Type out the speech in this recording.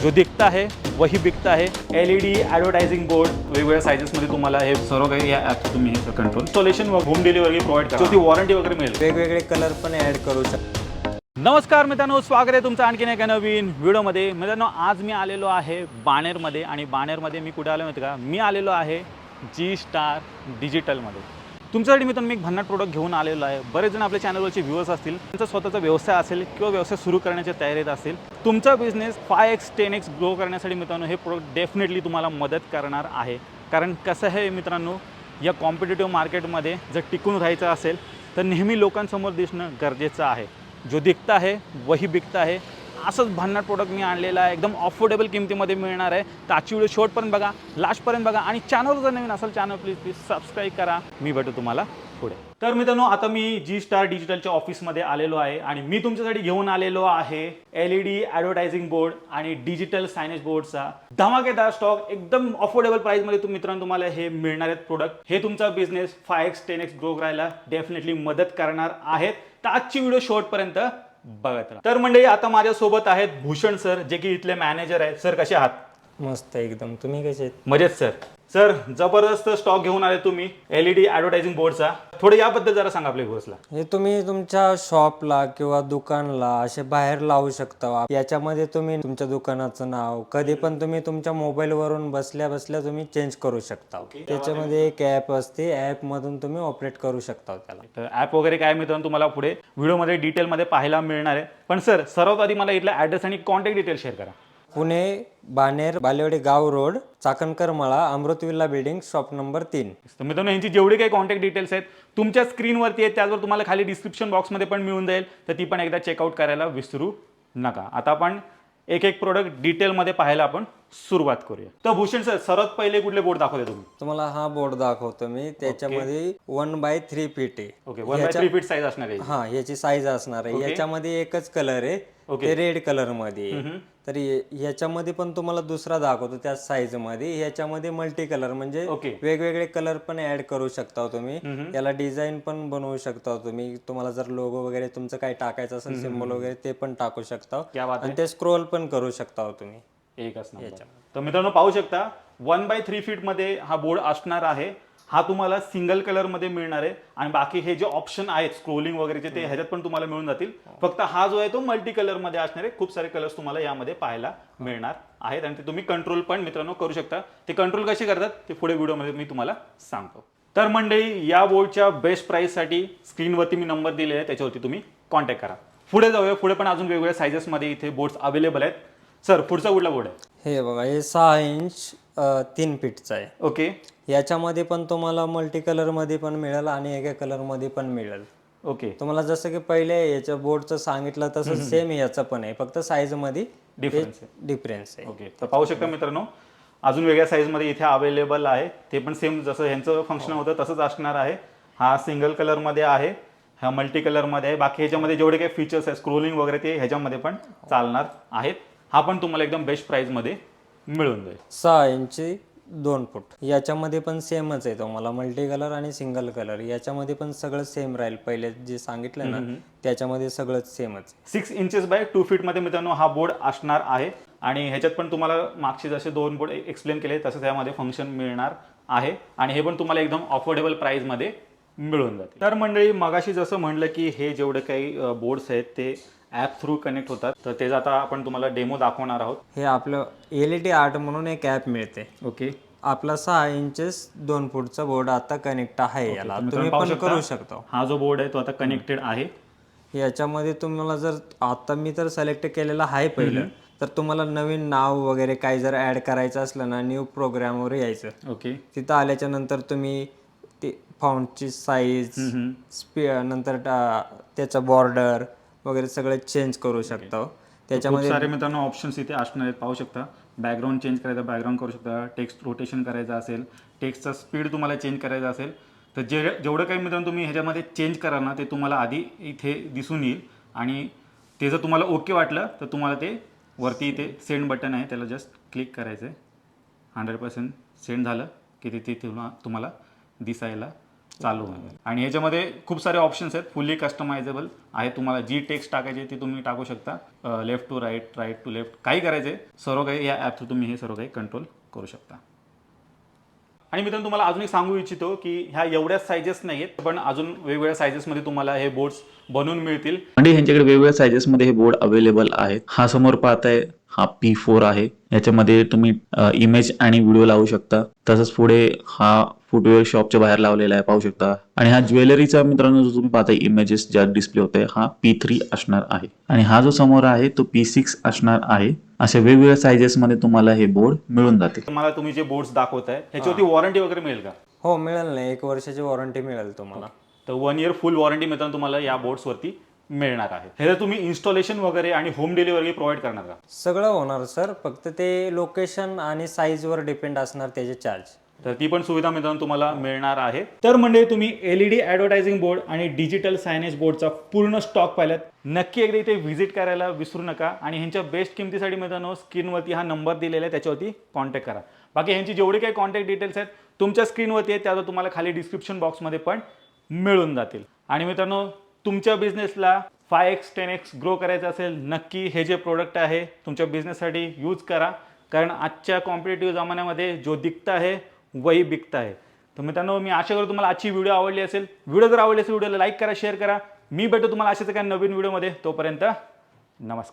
जो दिखता है वही बिकता है। LED ॲडव्हर्टायझिंग बोर्ड वेगवेगळ्या साइजेसमध्ये तुम्हाला हे सर्व काही या ॲप तुम्ही हे कंट्रोल इन्स्टॉलेशन व होम डिलिव्हरी प्रोव्हाइड करा, ती वॉरंटी वगैरे मिळेल, वेगवेगळे कलर पण ॲड करू शकता। नमस्कार मित्रांनो, स्वागत आहे तुमचं आणखीन एका नवीन व्हिडिओमध्ये। मित्रांनो, आज मी आलेलो आहे बाणेरमध्ये आणि बाणेरमध्ये मी कुठे आलो माहिती का, मी आलेलो आहे जी स्टार डिजिटलमध्ये। तुमच्यासाठी मित्रांनो मी एक भन्नाट प्रोडक्ट घेऊन आलेलो आहे। बरेच जण आपल्या चॅनलवरचे व्ह्यूअर्स असतील, त्यांचा स्वतःचा व्यवसाय असेल किंवा व्यवसाय सुरू करण्याच्या तयारीत असेल, तुमचा बिझनेस 5x 10x ग्रो करण्यासाठी मित्रांनो हे प्रोडक्ट डेफिनेटली तुम्हाला मदत करणार आहे। कारण कसं आहे मित्रांनो, या कॉम्पिटिटिव्ह मार्केटमध्ये जर टिकून राहायचं असेल तर नेहमी लोकांसमोर दिसणं गरजेचं आहे। जो दिखता है वही बिकता है, असंच भन्नाट प्रोडक्ट मी आणलेला आहे, एकदम अफोर्डेबल किमतीमध्ये मिळणार आहे। तर आजची व्हिडिओ शेवटपर्यंत बघा, लास्टपर्यंत बघा आणि चॅनल जर नवीन असेल चॅनल प्लीज सबस्क्राईब करा। मी भेटू तुम्हाला पुढे। तर मित्रांनो, आता मी जी स्टार डिजिटलच्या ऑफिसमध्ये आलेलो आहे आणि मी तुमच्यासाठी घेऊन आलेलो आहे LED ॲडव्हर्टायझिंग बोर्ड आणि डिजिटल सायनेज बोर्डचा धमाकेदार स्टॉक। एकदम अफोर्डेबल प्राइसमध्ये मित्रांनो तुम्हाला हे मिळणार आहेत प्रोडक्ट। हे तुमचा बिझनेस 5x 10x ग्रो करायला डेफिनेटली मदत करणार आहेत। तर आजची व्हिडिओ शेवटपर्यंत बघत राहा। तर मंडळी, आता माझ्यासोबत आहेत भूषण सर, जे की इथले मॅनेजर आहेत। सर कसे आहात? मस्त एकदम, तुम्ही कसे आहेत? मजेत सर। सर, जबरदस्त स्टॉक घेऊन आले तुम्ही LED ॲडव्हर्टायझिंग बोर्डचा, थोडं याबद्दल जरा सांगा आपल्या व्ह्यूअर्सला। हे तुम्ही तुमच्या शॉपला किंवा दुकानला असे बाहेर लावू शकता। याच्यामध्ये तुम्ही तुमच्या दुकानाचं नाव कधी पण तुम्ही तुमच्या मोबाईल वरून बसल्या बसल्या तुम्ही चेंज करू शकता। त्याच्यामध्ये एक ॲप असते, ॲप मधून तुम्ही ऑपरेट करू शकता त्याला। तर ॲप वगैरे काय मित्रांनो तुम्हाला पुढे व्हिडिओमध्ये डिटेलमध्ये पाहायला मिळणार आहे। पण सर, सर्वात आधी मला इथला ॲड्रेस आणि कॉन्टॅक्ट डिटेल शेअर करा। पुणे, बाणेर, बालेवाडी गाव रोड, चाकणकर मळा, अमृत विल्ला बिल्डिंग, शॉप नंबर 3। तर मित्रांनो, यांची जेवढी काही कॉन्टॅक्ट डिटेल्स आहेत तुमच्या स्क्रीनवरती आहेत, त्याचबरोबर तुम्हाला खाली डिस्क्रिप्शन बॉक्समध्ये पण मिळून जाईल, तर ती पण एकदा चेकआउट करायला विसरू नका। आता आपण एक एक प्रोडक्ट डिटेलमध्ये पाहायला आपण सुरुवात करूया। तर भूषण सर, सर्वात पहिले कुठले बोर्ड दाखवते तुम्ही? तुम्हाला हा बोर्ड दाखवतो मी। त्याच्यामध्ये 1/3 फीट आहे। ओके, 1/3 फीट साईज असणार आहे। हा, याची साईज असणार आहे। याच्यामध्ये एकच कलर आहे, ते रेड कलर मध्ये आहे। तर याच्यामध्ये पण तुम्हाला दुसरा दाखवतो त्याच साईज मध्ये। याच्यामध्ये मल्टी कलर म्हणजे वेगवेगळे कलर पण ऍड करू शकता तुम्ही। याला डिझाईन पण बनवू शकता तुम्ही। तुम्हाला जर लोगो वगैरे तुमचं काही टाकायचं असेल, सिम्बॉल वगैरे, ते पण टाकू शकता आणि ते स्क्रोल पण करू शकता तुम्ही। एकच नंबर। तर मित्रांनो पाहू शकता, 1/3 फीट मध्ये हा बोर्ड असणार आहे। हा तुम्हाला सिंगल कलर मध्ये मिळणार आहे आणि बाकी हे जे ऑप्शन आहेत स्क्रोलिंग वगैरेचे ते ह्याच्यात पण तुम्हाला मिळून जातील। फक्त हा जो आहे तो मल्टी कलर मध्ये असणार आहे। खूप सारे कलर्स तुम्हाला यामध्ये पाहायला मिळणार आहेत आणि ते तुम्ही कंट्रोल पण मित्रांनो करू शकता। ते कंट्रोल कसे करतात ते पुढे व्हिडिओमध्ये मी तुम्हाला सांगतो। तर मंडळी, या बोर्डच्या बेस्ट प्राइससाठी स्क्रीनवरती मी नंबर दिले आहे, त्याच्यावरती तुम्ही कॉन्टॅक्ट करा। पुढे जाऊया। पुढे पण अजून वेगवेगळ्या साइजेसमध्ये इथे बोर्ड्स अवेलेबल आहेत। सर, पुढचा कुठला बोर्ड आहे? हे बघा, हे 6 इंच 3 फीटचा आहे। ओके, याच्यामध्ये पण तुम्हाला मल्टी कलर मध्ये पण मिळेल आणि एका कलर मध्ये पण मिळेल। ओके, तुम्हाला जसं की पहिले याच्या बोर्डचं सांगितलं तसं सेम याचं पण आहे, फक्त साईज मध्ये डिफरन्स आहे। ओके, तर पाहू शकता मित्रांनो, अजून वेगळ्या साईजमध्ये इथे अवेलेबल आहे। ते पण सेम जसं ह्यांचं फंक्शन होतं तसंच असणार आहे। हा सिंगल कलरमध्ये आहे, हा मल्टी कलरमध्ये आहे। बाकी ह्याच्यामध्ये जेवढे काही फीचर्स आहेत स्क्रोलिंग वगैरे ते ह्याच्यामध्ये पण चालणार आहेत। हा पण तुम्हाला एकदम बेस्ट प्राइसमध्ये मिळून जाईल। 6 इंच 2 फूट। याच्यामध्ये पण सेमच आहे, तुम्हाला मल्टी कलर आणि सिंगल कलर याच्यामध्ये पण सगळं सेम राहील। पहिले जे सांगितलं ना त्याच्यामध्ये सगळंच सेमच। 6 इंचेस बाय 2 फीट मध्ये मित्रांनो हा बोर्ड असणार आहे आणि ह्याच्यात पण तुम्हाला मागचे जसे 2 बोर्ड एक्सप्लेन केले तसंच यामध्ये फंक्शन मिळणार आहे आणि हे पण तुम्हाला एकदम अफोर्डेबल प्राइसमध्ये मिळून जाते। तर मंडळी, मगाशी जसं म्हणलं की हे जेवढे काही बोर्ड्स आहेत ते ॲप थ्रू कनेक्ट होतात, तर त्याचा आता आपण तुम्हाला डेमो दाखवणार आहोत। हे आपलं LED आर्ट म्हणून एक ॲप मिळते। ओके, आपला 6 इंचेस 2 फूटचा बोर्ड आता कनेक्ट आहे याला, तुम्ही पण करू शकता। हा जो बोर्ड आहे तो आता कनेक्टेड आहे। याच्यामध्ये तुम्हाला जर आता मी तर सिलेक्ट केलेला आहे पहिलं, तर तुम्हाला नवीन नाव वगैरे काही जर ऍड करायचं असलं ना, न्यू प्रोग्रामवर यायचं। ओके, तिथं आल्याच्या नंतर तुम्ही ते फॉन्टची साईज, नंतर त्याचा बॉर्डर वगैरे सगळं चेंज करू शकता। त्याच्यामध्ये सारे मित्रांनो ऑप्शन्स इथे असणार आहेत, पाहू शकता। बॅकग्राऊंड चेंज करायचा, बॅकग्राऊंड करू शकता। टेक्स्ट रोटेशन करायचं असेल, टेक्स्टचा स्पीड तुम्हाला चेंज करायचा असेल, तर जेवढं काही मित्रांनो तुम्ही ह्याच्यामध्ये चेंज करा ना ते तुम्हाला आधी इथे दिसून येईल आणि ते जर तुम्हाला ओके वाटलं तर तुम्हाला ते वरती इथे सेंड बटन आहे, त्याला जस्ट क्लिक करायचं आहे। 100% सेंड झालं की तिथे तुम्हाला दिसायला चालू आहे. आणि याच्यामध्ये खूप सारे ऑप्शन्स आहेत, फुल्ली कस्टमायझेबल आहे. तुम्हाला जी टेक्स्ट टाकायची ती तुम्ही टाकू शकता, left to right, right to left, काही करायचे सर्व काही या ॲप थ्रू तुम्ही हे सर्व काही कंट्रोल करू शकता. आणि मित्रांनो तुम्हाला अजून एक सांगू इच्छितो की ह्या एवढ्याच सायझेस नाही आहेत, पण अजून वेगवेगळ्या सायझेसमध्ये तुम्हाला हे बोर्ड्स बनवून मिळतील. म्हणजे ह्यांच्याकडे वेगवेगळ्या सायझेसमध्ये हे बोर्ड अवेलेबल आहेत. हा समोर पाहताय हा P4 आहे. याच्यामध्ये तुम्ही इमेज आणि व्हिडिओ लावू शकता. तसंच पुढे हा फुटवेअर शॉपच्या बाहेर लावलेला आहे, पाहू शकता. आणि हा ज्वेलरीचा मित्रांनो जो तुम्ही पाहताय इमेजेस ज्या डिस्प्ले होते हा P3 असणार आहे. आणि हा जो समोर आहे तो P6 असणार आहे. अशा वेगवेगळ्या सायझेसमध्ये तुम्हाला हे बोर्ड मिळून जाते. तुम्हाला तुम्ही जे बोर्ड्स दाखवताय ह्याच्यावरती वॉरंटी वगैरे मिळेल का? हो मिळेल ना, 1 वर्षाची वॉरंटी मिळेल तुम्हाला. तर 1 इयर फुल वॉरंटी मित्रांनो तुम्हाला या बोर्ड्सवरती मिळणार आहे. ह्याचं तुम्ही इन्स्टॉलेशन वगैरे आणि होम डिलिव्हरी प्रोव्हाइड करणार का? सगळं होणार सर, फक्त ते लोकेशन आणि साईजवर डिपेंड असणार त्याचे चार्ज. तर ती पण सुविधा मित्रांनो तुम्हाला मिळणार आहे. तर म्हणजे तुम्ही LED ॲडव्हर्टायझिंग बोर्ड आणि डिजिटल सायनेज बोर्डचा पूर्ण स्टॉक पाहिलात. नक्की एकदा इथे व्हिजिट करायला विसरू नका. आणि ह्यांच्या बेस्ट किमतीसाठी मित्रांनो स्क्रीनवरती हा नंबर दिलेला आहे, त्याच्यावरती कॉन्टॅक्ट करा. बाकी ह्यांची जेवढे काही कॉन्टॅक्ट डिटेल्स आहेत तुमच्या स्क्रीनवरती आहेत, त्यावर तुम्हाला खाली डिस्क्रिप्शन बॉक्समध्ये पण मिळून जातील. आणि मित्रांनो तुमच्या बिझनेसला 5x 10x ग्रो करायचं असेल, नक्की हे जे प्रोडक्ट आहे तुमच्या बिझनेससाठी यूज करा. कारण आजच्या कॉम्पिटेटिव्ह जमान्यामध्ये जो दिखता है वही बिकता है. तर मित्रांनो मी आशा करतो तुम्हाला आजची व्हिडिओ आवडली असेल. व्हिडिओ जर आवडली असेल व्हिडिओला लाईक करा, शेअर करा. मी भेटतो तुम्हाला अशाच एका नवीन व्हिडिओमध्ये. तोपर्यंत नमस्कार.